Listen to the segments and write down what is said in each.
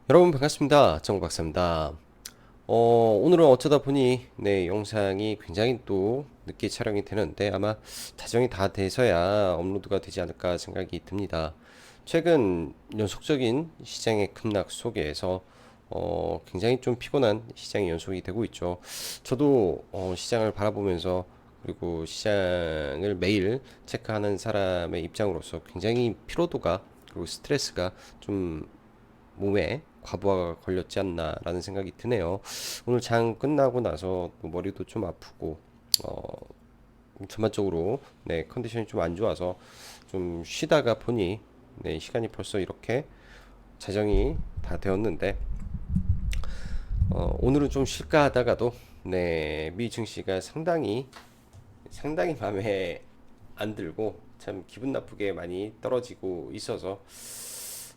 여러분 반갑습니다. 정박사입니다. 오늘은 어쩌다 보니 영상이 굉장히 또 늦게 촬영이 되는데 아마 자정이 다 돼서야 업로드가 되지 않을까 생각이 듭니다. 최근 연속적인 시장의 급락 속에서 굉장히 좀 피곤한 시장이 연속이 되고 있죠. 저도 시장을 바라보면서 그리고 시장을 매일 체크하는 사람의 입장으로서 굉장히 피로도가 그리고 스트레스가 좀 몸에 과부하가 걸렸지 않나라는 생각이 드네요. 오늘 장 끝나고 나서 또 머리도 좀 아프고 어, 전반적으로 컨디션이 좀 안 좋아서 좀 쉬다가 보니 시간이 벌써 이렇게 자정이 다 되었는데 오늘은 좀 쉴까 하다가도 미 증시가 상당히 마음에 안 들고 참 기분 나쁘게 많이 떨어지고 있어서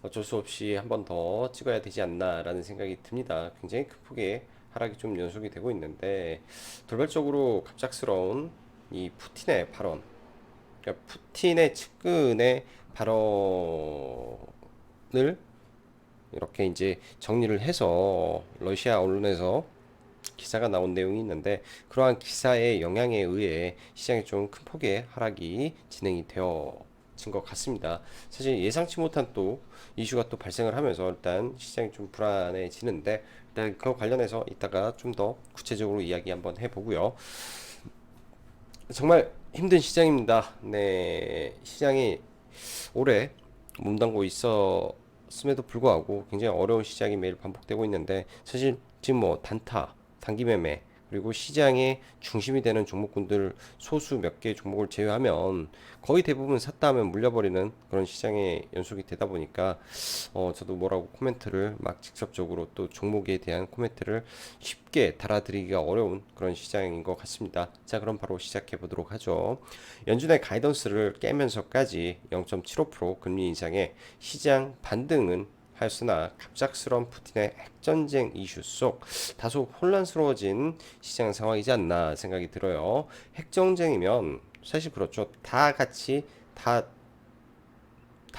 어쩔 수 없이 한 번 더 찍어야 되지 않나라는 생각이 듭니다. 굉장히 큰 폭의 하락이 좀 연속이 되고 있는데 돌발적으로 갑작스러운 이 푸틴의 발언, 그러니까 푸틴의 측근의 발언을 이렇게 이제 정리를 해서 러시아 언론에서 기사가 나온 내용이 있는데 그러한 기사의 영향에 의해 시장에 좀 큰 폭의 하락이 진행이 되어진 것 같습니다. 사실 예상치 못한 또 이슈가 또 발생을 하면서 일단 시장이 좀 불안해지는데 일단 그 관련해서 이따가 좀 더 구체적으로 이야기 한번 해보고요. 정말 힘든 시장입니다. 시장이 오래 몸담고 있었음에도 불구하고 굉장히 어려운 시장이 매일 반복되고 있는데 사실 지금 뭐 단타, 단기 매매 그리고 시장의 중심이 되는 종목군들 소수 몇 개 종목을 제외하면 거의 대부분 샀다 하면 물려버리는 그런 시장의 연속이 되다 보니까 저도 뭐라고 코멘트를 막 직접적으로 또 종목에 대한 코멘트를 쉽게 달아드리기가 어려운 그런 시장인 것 같습니다. 자, 그럼 바로 시작해 보도록 하죠. 연준의 가이던스를 깨면서까지 0.75% 금리 인상에 시장 반등은 하였으나 갑작스러운 푸틴의 핵전쟁 이슈 속 다소 혼란스러워진 시장 상황이지 않나 생각이 들어요. 핵전쟁이면 사실 그렇죠. 다 같이 다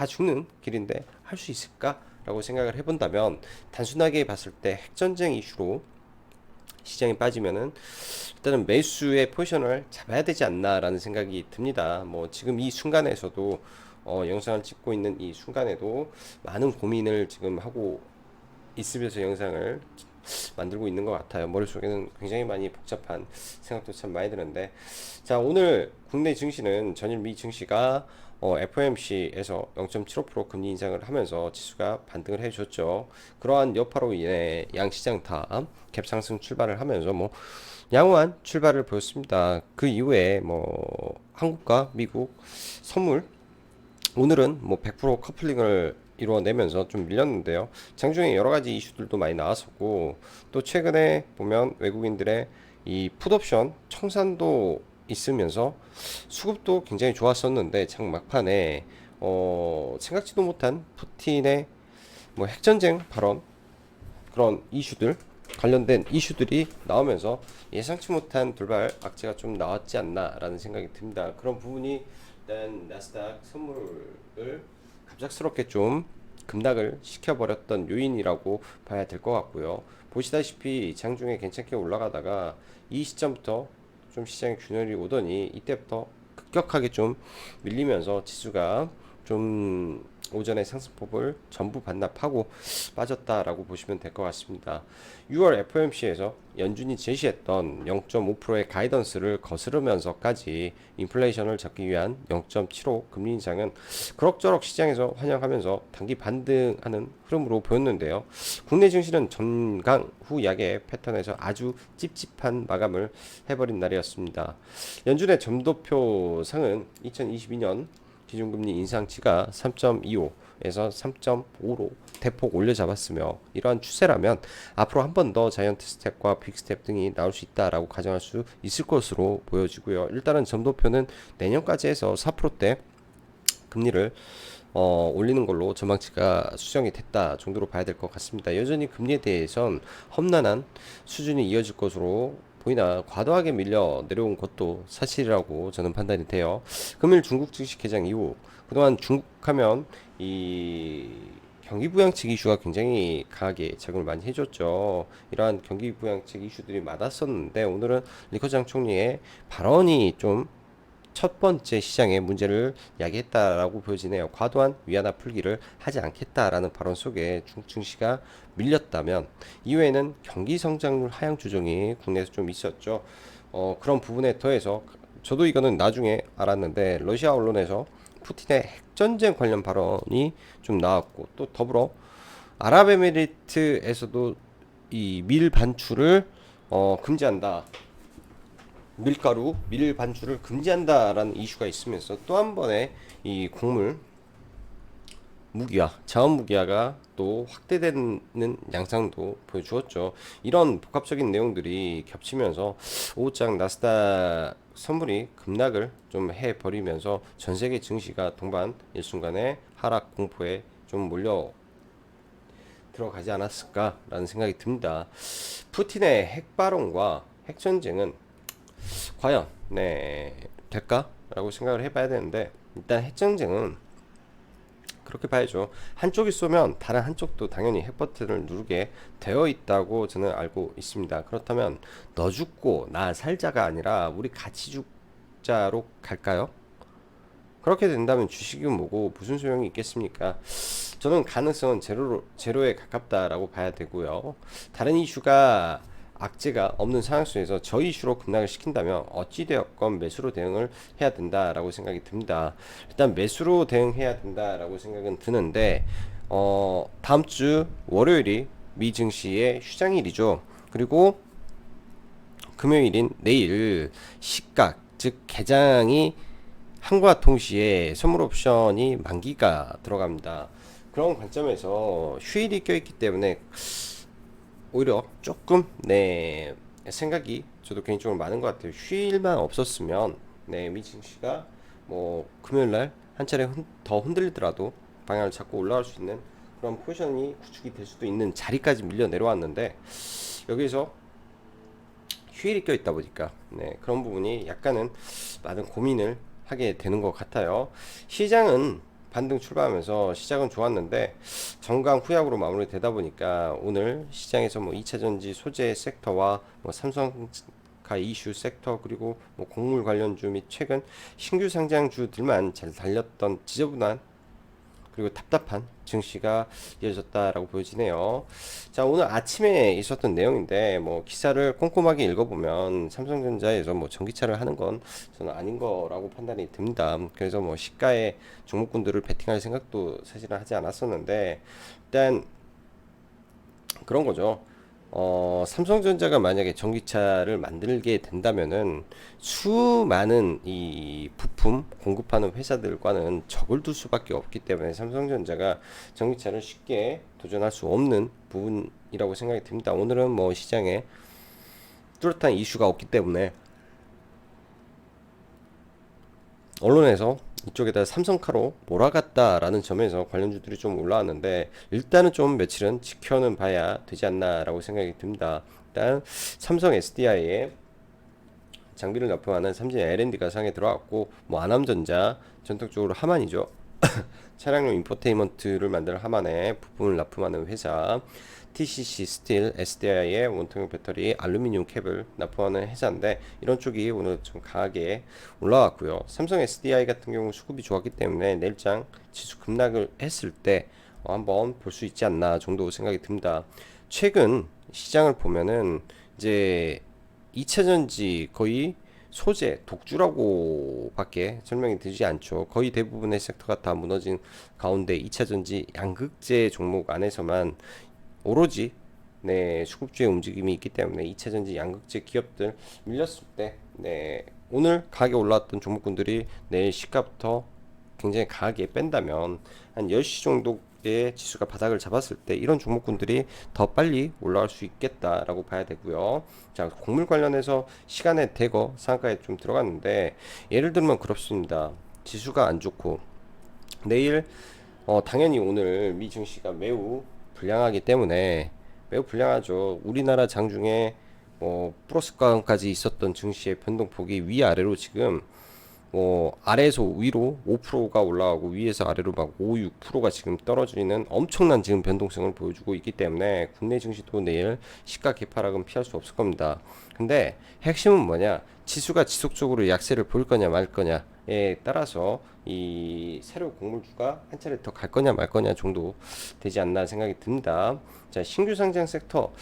죽는 길인데 할 수 있을까라고 생각을 해본다면 단순하게 봤을 때 핵전쟁 이슈로 시장이 빠지면은 일단은 매수의 포지션을 잡아야 되지 않나라는 생각이 듭니다. 뭐 지금 이 순간에서도 영상을 찍고 있는 이 순간에도 많은 고민을 지금 하고 있으면서 영상을 만들고 있는 것 같아요. 머릿속에는 굉장히 많이 복잡한 생각도 참 많이 드는데 자, 오늘 국내 증시는 전일 미 증시가 FOMC에서 0.75% 금리 인상을 하면서 지수가 반등을 해줬죠. 그러한 여파로 인해 양시장 다 갭상승 출발을 하면서 뭐 양호한 출발을 보였습니다. 그 이후에 뭐 한국과 미국 선물 오늘은 뭐 100% 커플링을 이루어내면서 좀 밀렸는데요. 장중에 여러 가지 이슈들도 많이 나왔었고 또 최근에 보면 외국인들의 이 풋옵션 청산도 있으면서 수급도 굉장히 좋았었는데 장 막판에 생각지도 못한 푸틴의 뭐 핵전쟁 발언 그런 이슈들 관련된 이슈들이 나오면서 예상치 못한 돌발 악재가 좀 나왔지 않나라는 생각이 듭니다. 그런 부분이 일단 나스닥 선물을 갑작스럽게 좀 급락을 시켜버렸던 요인이라고 봐야 될 것 같고요. 보시다시피 장중에 괜찮게 올라가다가 이 시점부터 좀 시장에 균열이 오더니 이때부터 급격하게 좀 밀리면서 지수가 좀 오전에 상승폭을 전부 반납하고 빠졌다라고 보시면 될 것 같습니다. 6월 FOMC에서 연준이 제시했던 0.5%의 가이던스를 거스르면서까지 인플레이션을 잡기 위한 0.75 금리 인상은 그럭저럭 시장에서 환영하면서 단기 반등하는 흐름으로 보였는데요. 국내 증시는 전강 후 약의 패턴에서 아주 찝찝한 마감을 해버린 날이었습니다. 연준의 점도표 상은 2022년 기준금리 인상치가 3.25에서 3.5로 대폭 올려잡았으며 이러한 추세라면 앞으로 한 번 더 자이언트 스텝과 빅 스텝 등이 나올 수 있다라고 가정할 수 있을 것으로 보여지고요. 일단은 점도표는 내년까지 해서 4%대 금리를 올리는 걸로 전망치가 수정이 됐다 정도로 봐야 될 것 같습니다. 여전히 금리에 대해선 험난한 수준이 이어질 것으로 보이나 과도하게 밀려 내려온 것도 사실이라고 저는 판단이 돼요. 금일 중국 증시 개장 이후 그동안 중국하면 이 경기 부양책 이슈가 굉장히 강하게 작용을 많이 해줬죠. 이러한 경기 부양책 이슈들이 많았었는데 오늘은 리커장 총리의 발언이 좀 첫 번째 시장의 문제를 야기했다라고 보여지네요. 과도한 위안화 풀기를 하지 않겠다라는 발언 속에 증시가 밀렸다면 이후에는 경기 성장률 하향 조정이 국내에서 좀 있었죠. 그런 부분에 더해서 저도 이거는 나중에 알았는데 러시아 언론에서 푸틴의 핵전쟁 관련 발언이 좀 나왔고 또 더불어 아랍에미리트에서도 이 밀 반출을 금지한다. 밀가루, 밀 반출을 금지한다라는 이슈가 있으면서 또 한 번의 이 곡물 무기화, 자원 무기화가 또 확대되는 양상도 보여주었죠. 이런 복합적인 내용들이 겹치면서 오후장 나스닥 선물이 급락을 좀 해버리면서 전 세계 증시가 동반 일순간에 하락 공포에 좀 몰려 들어가지 않았을까라는 생각이 듭니다. 푸틴의 핵 발언과 핵 전쟁은 과연 될까라고 생각을 해봐야 되는데 일단 핵 전쟁은 그렇게 봐야죠. 한쪽이 쏘면 다른 한쪽도 당연히 핵 버튼을 누르게 되어 있다고 저는 알고 있습니다. 그렇다면 너 죽고 나 살자가 아니라 우리 같이 죽자로 갈까요? 그렇게 된다면 주식은 뭐고 무슨 소용이 있겠습니까? 저는 가능성은 제로에 가깝다라고 봐야 되고요. 다른 이슈가 악재가 없는 상황 속에서 저 이슈로 급락을 시킨다면 어찌되었건 매수로 대응을 해야 된다라고 생각이 듭니다. 일단 매수로 대응해야 된다라고 생각은 드는데 다음 주 월요일이 미 증시의 휴장일이죠. 그리고 금요일인 내일 시가 즉 개장이 함과 동시에 선물 옵션이 만기가 들어갑니다. 그런 관점에서 휴일이 껴있기 때문에 오히려 조금 생각이 저도 개인적으로 많은 것 같아요. 휴일만 없었으면 미증시가 뭐 금요일날 한 차례 더 흔들리더라도 방향을 잡고 올라갈 수 있는 그런 포지션이 구축이 될 수도 있는 자리까지 밀려 내려왔는데 여기서 휴일이 껴있다 보니까 그런 부분이 약간은 많은 고민을 하게 되는 것 같아요. 시장은 반등 출발하면서 시작은 좋았는데 정강 후약으로 마무리되다 보니까 오늘 시장에서 뭐 2차전지 소재 섹터와 뭐 삼성카 이슈 섹터 그리고 뭐 곡물 관련주 및 최근 신규 상장주들만 잘 달렸던 지저분한 그리고 답답한 증시가 이어졌다라고 보여지네요. 자, 오늘 아침에 있었던 내용인데 뭐 기사를 꼼꼼하게 읽어보면 삼성전자에서 뭐 전기차를 하는 건 저는 아닌 거라고 판단이 듭니다. 그래서 뭐 시가에 종목군들을 베팅할 생각도 사실은 하지 않았었는데 일단 그런 거죠. 삼성전자가 만약에 전기차를 만들게 된다면은 수많은 이 부품 공급하는 회사들과는 적을 둘 수밖에 없기 때문에 삼성전자가 전기차를 쉽게 도전할 수 없는 부분이라고 생각이 듭니다. 오늘은 뭐 시장에 뚜렷한 이슈가 없기 때문에 언론에서 이쪽에다 삼성카로 몰아갔다라는 점에서 관련주들이 좀 올라왔는데 일단은 좀 며칠은 지켜는 봐야 되지 않나라고 생각이 듭니다. 일단 삼성 SDI에 장비를 납품하는 삼진 L&D가 상에 들어왔고 뭐 아남전자 전통적으로 하만이죠. 차량용 인포테인먼트를 만드는 하만에 부품을 납품하는 회사 TCC 스틸, SDI의 원통형 배터리, 알루미늄 캡을 납품하는 회사인데 이런 쪽이 오늘 좀 강하게 올라왔고요. 삼성 SDI 같은 경우 수급이 좋았기 때문에 내일장 지수 급락을 했을 때 한번 볼 수 있지 않나 정도 생각이 듭니다. 최근 시장을 보면은 이제 2차전지 거의 소재 독주라고 밖에 설명이 되지 않죠. 거의 대부분의 섹터가 다 무너진 가운데 2차전지 양극재 종목 안에서만 오로지 수급주의 움직임이 있기 때문에 2차전지 양극재 기업들 밀렸을 때 오늘 가격이 올라왔던 종목군들이 내일 시가부터 굉장히 강하게 뺀다면 한 10시 정도의 지수가 바닥을 잡았을 때 이런 종목군들이 더 빨리 올라갈 수 있겠다라고 봐야 되고요. 자, 곡물 관련해서 시간에 대거 상한가에 좀 들어갔는데 예를 들면 그렇습니다. 지수가 안 좋고 내일 당연히 오늘 미 증시가 매우 불량하기 때문에 매우 불량하죠. 우리나라 장중에 플러스가까지 있었던 증시의 변동폭이 위아래로 지금 뭐 아래에서 위로 5%가 올라가고 위에서 아래로 막 5, 6%가 지금 떨어지는 엄청난 지금 변동성을 보여주고 있기 때문에 국내 증시도 내일 시가 개파락은 피할 수 없을 겁니다. 근데 핵심은 뭐냐? 지수가 지속적으로 약세를 보일 거냐 말 거냐에 따라서 이 새로 곡물주가 한 차례 더 갈 거냐 말 거냐 정도 되지 않나 생각이 듭니다. 자, 신규 상장 섹터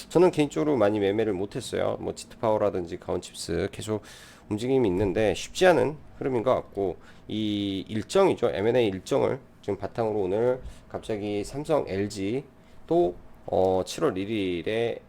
저는 개인적으로 많이 매매를 못했어요. 뭐 지트파워라든지 가온칩스 계속 움직임이 있는데 쉽지 않은 흐름인 것 같고 이 일정이죠. M&A 일정을 지금 바탕으로 오늘 갑자기 삼성, LG 또 7월 1일에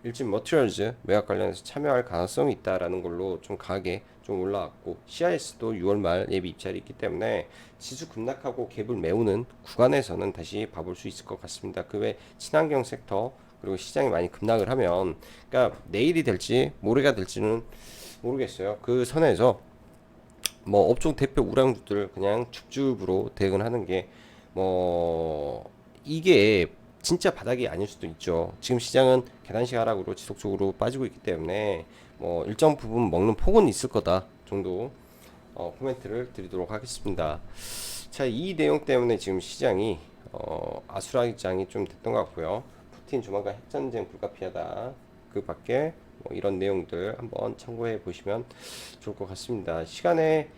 일진 머티리얼즈 매각 관련해서 참여할 가능성이 있다라는 걸로 좀 강하게 좀 올라왔고 CIS도 6월 말 예비 입찰이 있기 때문에 지수 급락하고 갭을 메우는 구간에서는 다시 봐볼 수 있을 것 같습니다. 그 외 친환경 섹터 그리고 시장이 많이 급락을 하면 그러니까 내일이 될지 모레가 될지는 모르겠어요. 그 선에서 뭐 업종 대표 우량주들 그냥 줍줍으로 대응하는 게 뭐 이게 진짜 바닥이 아닐 수도 있죠. 지금 시장은 계단식 하락으로 지속적으로 빠지고 있기 때문에 뭐 일정 부분 먹는 폭은 있을 거다 정도 코멘트를 드리도록 하겠습니다. 자, 이 내용 때문에 지금 시장이 아수라장이 좀 됐던 것 같고요. 푸틴 조만간 핵전쟁 불가피하다. 그 밖에 뭐 이런 내용들 한번 참고해 보시면 좋을 것 같습니다. 시간에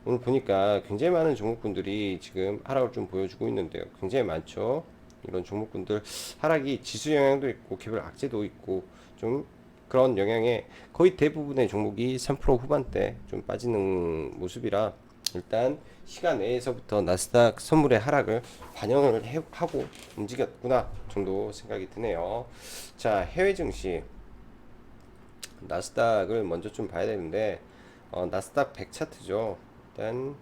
오늘 보니까 굉장히 많은 종목군들이 지금 하락을 좀 보여주고 있는데요. 굉장히 많죠. 이런 종목군들 하락이 지수 영향도 있고 개별 악재도 있고 좀 그런 영향에 거의 대부분의 종목이 3% 후반대 좀 빠지는 모습이라 일단 시간 내에서부터 나스닥 선물의 하락을 반영을 하고 움직였구나 정도 생각이 드네요. 자, 해외 증시 나스닥을 먼저 좀 봐야 되는데 나스닥 100 차트죠. 일단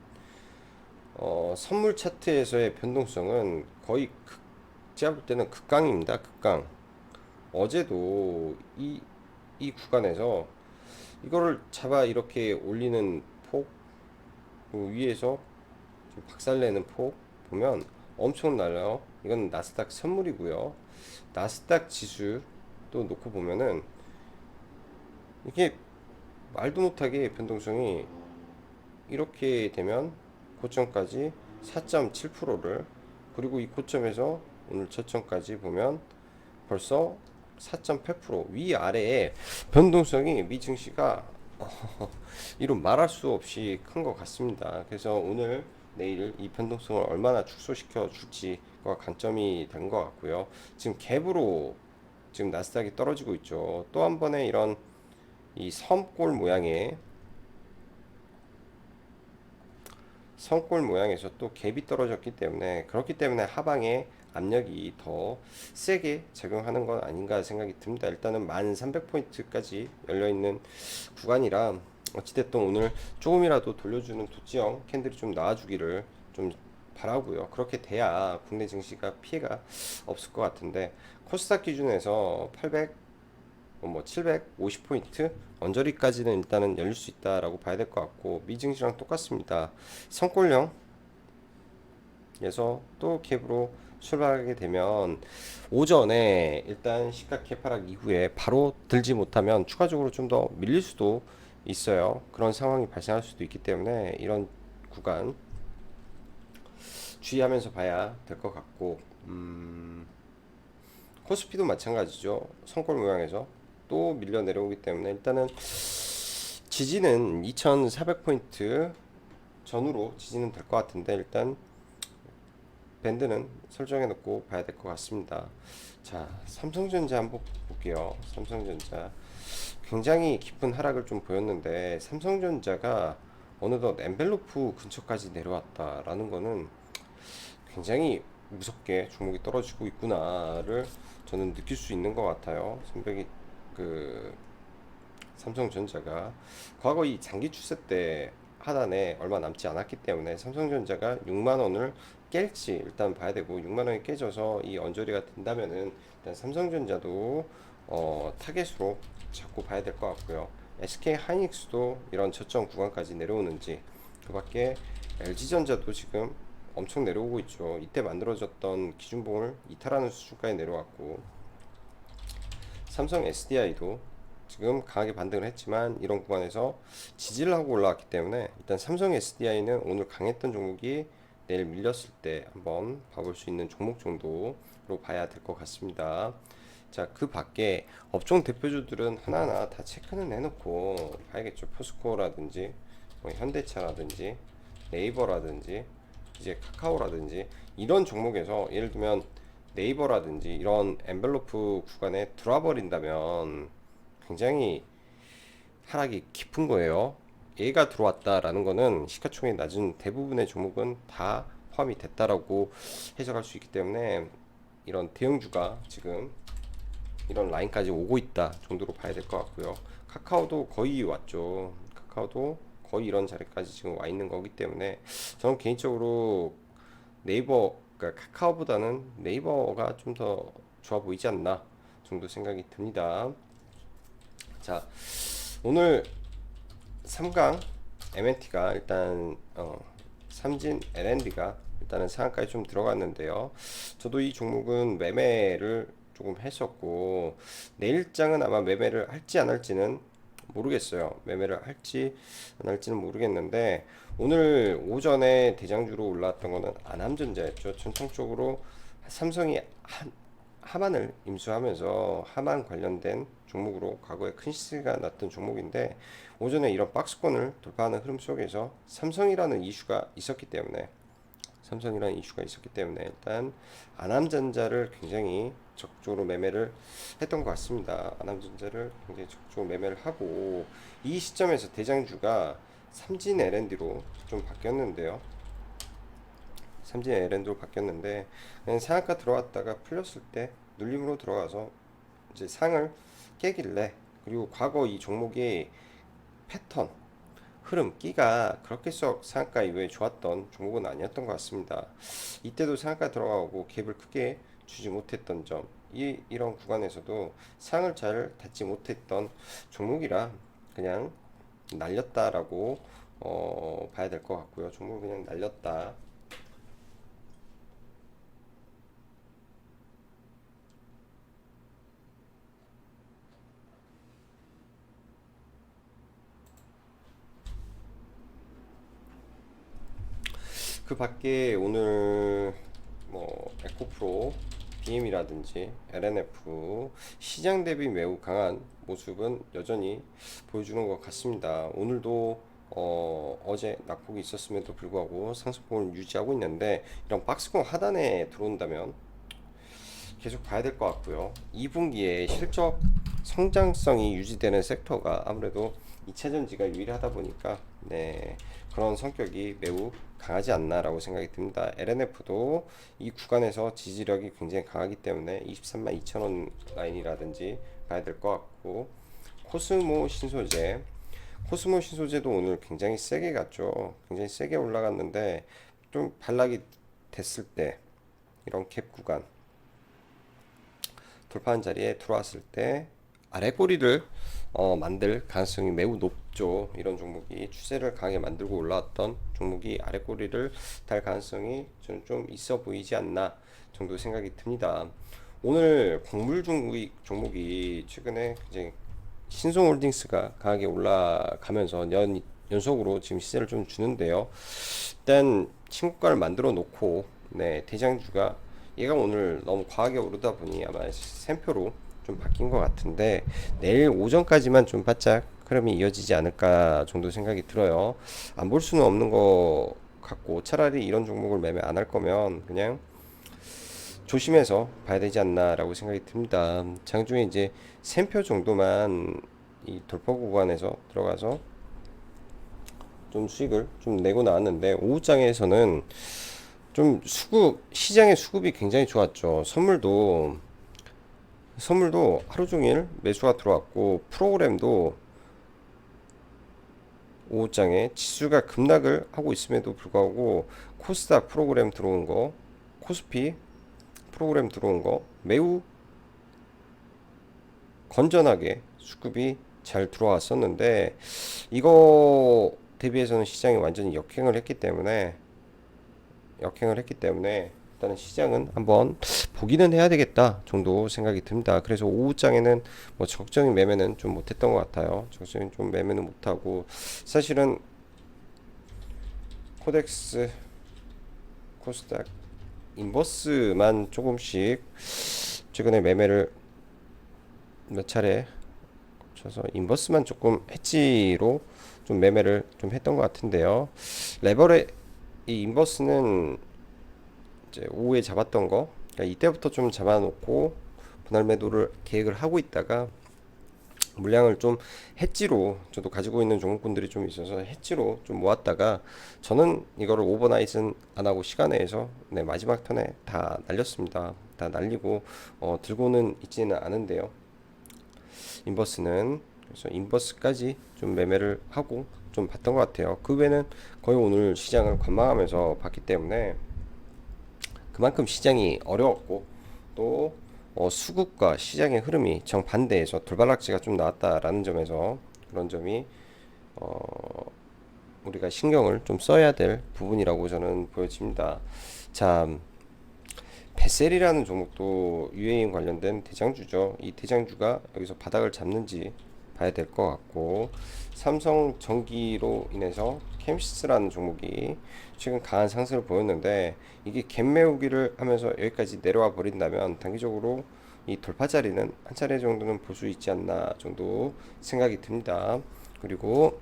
선물 차트에서의 변동성은 거의 제가 볼 때는 극강입니다. 극강. 어제도 이 구간에서 이거를 잡아 이렇게 올리는 폭, 그 위에서 좀 박살내는 폭 보면 엄청나요. 이건 나스닥 선물이고요. 나스닥 지수 또 놓고 보면은 이게 말도 못하게 변동성이 이렇게 되면 고점까지 4.7%를 그리고 이 고점에서 오늘 저점까지 보면 벌써 4.8% 위아래에 변동성이 미증시가 이런 말할 수 없이 큰 것 같습니다. 그래서 오늘 내일 이 변동성을 얼마나 축소시켜 줄지가 관점이 된 것 같고요. 지금 갭으로 지금 나스닥이 떨어지고 있죠. 또 한 번의 이런 이 섬골 모양의 성골 모양에서 또 갭이 떨어졌기 때문에 그렇기 때문에 하방에 압력이 더 세게 작용하는 건 아닌가 생각이 듭니다. 일단은 1300포인트까지 열려있는 구간이라 어찌됐든 오늘 조금이라도 돌려주는 도지형 캔들이 좀 나와주기를 좀 바라고요. 그렇게 돼야 국내 증시가 피해가 없을 것 같은데 코스닥 기준에서 800 뭐 750포인트 언저리까지는 일단은 열릴 수 있다라고 봐야 될 것 같고 미증시랑 똑같습니다. 성골형에서 또 캡으로 출발하게 되면 오전에 일단 시가 개파락 이후에 바로 들지 못하면 추가적으로 좀 더 밀릴 수도 있어요. 그런 상황이 발생할 수도 있기 때문에 이런 구간 주의하면서 봐야 될 것 같고 코스피도 마찬가지죠. 성골 모양에서 또 밀려 내려오기 때문에 일단은 지지는 2400포인트 전후로 지지는 될 것 같은데 일단 밴드는 설정해 놓고 봐야 될 것 같습니다. 자, 삼성전자 한번 볼게요. 삼성전자 굉장히 깊은 하락을 좀 보였는데 삼성전자가 어느덧 엔벨로프 근처까지 내려왔다라는 거는 굉장히 무섭게 종목이 떨어지고 있구나를 저는 느낄 수 있는 것 같아요. 선배기 그 삼성전자가 과거 이 장기 추세 때 하단에 얼마 남지 않았기 때문에 삼성전자가 6만 원을 깰지 일단 봐야 되고 6만 원이 깨져서 이 언저리가 된다면은 일단 삼성전자도 타겟으로 잡고 봐야 될 것 같고요. SK 하이닉스도 이런 저점 구간까지 내려오는지 그밖에 LG전자도 지금 엄청 내려오고 있죠. 이때 만들어졌던 기준봉을 이탈하는 수준까지 내려왔고 삼성 SDI도 지금 강하게 반등을 했지만 이런 구간에서 지지를 하고 올라왔기 때문에 일단 삼성 SDI는 오늘 강했던 종목이 내일 밀렸을 때 한번 봐볼 수 있는 종목 정도로 봐야 될 것 같습니다. 자, 그 밖에 업종 대표주들은 하나하나 다 체크는 해놓고 봐야겠죠. 포스코라든지 뭐 현대차라든지 네이버라든지 이제 카카오라든지 이런 종목에서 예를 들면 네이버라든지 이런 엔벨로프 구간에 들어와 버린다면 굉장히 하락이 깊은 거예요. 얘가 들어왔다라는 거는 시가총액이 낮은 대부분의 종목은 다 포함이 됐다라고 해석할 수 있기 때문에 이런 대형주가 지금 이런 라인까지 오고 있다 정도로 봐야 될 것 같고요. 카카오도 거의 왔죠. 카카오도 거의 이런 자리까지 지금 와 있는 거기 때문에 저는 개인적으로 네이버, 그러니까 카카오보다는 네이버가 좀 더 좋아 보이지 않나 정도 생각이 듭니다. 자, 오늘 3강 MNT가 일단 삼진 L&D가 일단은 상한가에 좀 들어갔는데요. 저도 이 종목은 매매를 조금 했었고 내일장은 아마 매매를 할지 안 할지는 모르겠어요. 매매를 할지 안 할지는 모르겠는데 오늘 오전에 대장주로 올라왔던 거는 안암전자였죠. 전통적으로 삼성이 하만을 임수하면서 하만 관련된 종목으로 과거에 큰 시세가 났던 종목인데 오전에 이런 박스권을 돌파하는 흐름 속에서 삼성이라는 이슈가 있었기 때문에 일단 안암전자를 굉장히 적극적으로 매매를 했던 것 같습니다. 안암전자를 굉장히 적극적으로 매매를 하고 이 시점에서 대장주가 삼진 L&D로 좀 바뀌었는데요. 삼진 L&D로 바뀌었는데 그냥 상한가 들어왔다가 풀렸을 때 눌림으로 들어가서 이제 상을 깨길래 그리고 과거 이 종목의 패턴 흐름 끼가 그렇게 썩 상한가 이후에 좋았던 종목은 아니었던 것 같습니다. 이때도 상한가 들어가고 갭을 크게 주지 못했던 점 이런 구간에서도 상을 잘 닫지 못했던 종목이라 그냥 날렸다라고 봐야 될 것 같고요. 종목을 그냥 날렸다. 그 밖에 오늘 뭐 에코프로, BM이라든지 LNF 시장 대비 매우 강한 모습은 여전히 보여주는 것 같습니다. 오늘도 어제 낙폭이 있었음에도 불구하고 상승폭을 유지하고 있는데 이런 박스권 하단에 들어온다면 계속 봐야 될 것 같고요. 2분기에 실적 성장성이 유지되는 섹터가 아무래도 2차전지가 유일하다 보니까 네, 그런 성격이 매우 강하지 않나라고 생각이 듭니다. LNF도 이 구간에서 지지력이 굉장히 강하기 때문에 23만 2천원 라인이라든지 봐야 될 것 같고 코스모 신소재도 오늘 굉장히 세게 갔죠. 굉장히 세게 올라갔는데 좀 반락이 됐을 때 이런 캡 구간 돌파한 자리에 들어왔을 때 아래 꼬리를 만들 가능성이 매우 높죠. 이런 종목이 추세를 강하게 만들고 올라왔던 종목이 아래 꼬리를 달 가능성이 저는 좀 있어 보이지 않나 정도 생각이 듭니다. 오늘 광물 종목이 최근에 굉장히 신성홀딩스가 강하게 올라가면서 연속으로 지금 시세를 좀 주는데요. 일단 친구가를 만들어 놓고 네, 대장주가 얘가 오늘 너무 과하게 오르다 보니 아마 샘표로 좀 바뀐 것 같은데 내일 오전까지만 좀 바짝 흐름이 이어지지 않을까 정도 생각이 들어요. 안 볼 수는 없는 것 같고 차라리 이런 종목을 매매 안 할 거면 그냥 조심해서 봐야 되지 않나라고 생각이 듭니다. 장중에 이제 샘표 정도만 이 돌파 구간에서 들어가서 좀 수익을 좀 내고 나왔는데 오후장에서는 좀 시장의 수급이 굉장히 좋았죠. 선물도 하루 종일 매수가 들어왔고 프로그램도 오후장에 지수가 급락을 하고 있음에도 불구하고 코스닥 프로그램 들어온 거, 코스피 프로그램 들어온 거 매우 건전하게 수급이 잘 들어왔었는데 이거 대비해서는 시장이 완전히 역행을 했기 때문에 일단은 시장은 한번 보기는 해야 되겠다 정도 생각이 듭니다. 그래서 오후장에는 뭐 적정인 매매는 좀 못했던 것 같아요. 적정인 좀 매매는 못하고 사실은 코덱스, 코스닥, 인버스만 조금씩 최근에 매매를 몇 차례 거쳐서 인버스만 조금 해지로 좀 매매를 좀 했던 것 같은데요. 레버레 이 인버스는 이제 오후에 잡았던 거, 그러니까 이때부터 좀 잡아놓고 분할 매도를 계획을 하고 있다가 물량을 좀 해지로 저도 가지고 있는 종목군들이 좀 있어서 해지로 좀 모았다가 저는 이거를 오버나잇은 안 하고 시간에서 네, 마지막 턴에 다 날렸습니다. 다 날리고 들고는 있지는 않은데요. 인버스는 그래서 인버스까지 좀 매매를 하고 좀 봤던 것 같아요. 그 외에는 거의 오늘 시장을 관망하면서 봤기 때문에 그만큼 시장이 어려웠고 또 수급과 시장의 흐름이 정반대해서 돌발락지가 좀 나왔다라는 점에서 그런 점이 우리가 신경을 좀 써야 될 부분이라고 저는 보여집니다. 자, 베셀이라는 종목도 유해인 관련된 대장주죠. 이 대장주가 여기서 바닥을 잡는지 봐야 될 것 같고 삼성전기로 인해서 캠시스라는 종목이 최근 강한 상승을 보였는데 이게 갭 메우기를 하면서 여기까지 내려와 버린다면 단기적으로 이 돌파 자리는 한 차례 정도는 볼 수 있지 않나 정도 생각이 듭니다. 그리고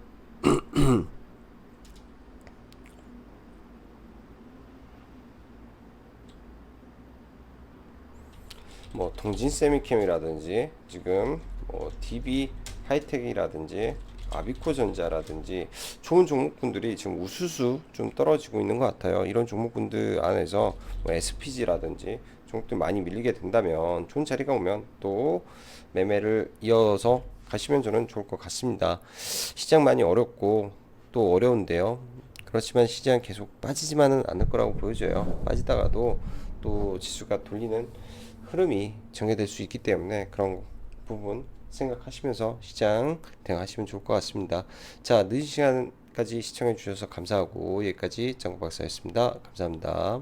뭐 동진 세미캠이라든지 지금 뭐 DB 하이텍이라든지 아비코 전자라든지 좋은 종목군들이 지금 우수수 좀 떨어지고 있는 것 같아요. 이런 종목군들 안에서 뭐 SPG라든지 종목들 많이 밀리게 된다면 좋은 자리가 오면 또 매매를 이어서 가시면 저는 좋을 것 같습니다. 시장 많이 어렵고 또 어려운데요. 그렇지만 시장 계속 빠지지만은 않을 거라고 보여져요. 빠지다가도 또 지수가 돌리는 흐름이 정해질 수 있기 때문에 그런 부분 생각하시면서 시장 대응하시면 좋을 것 같습니다. 자, 늦은 시간까지 시청해 주셔서 감사하고 여기까지 짱구 박사였습니다. 감사합니다.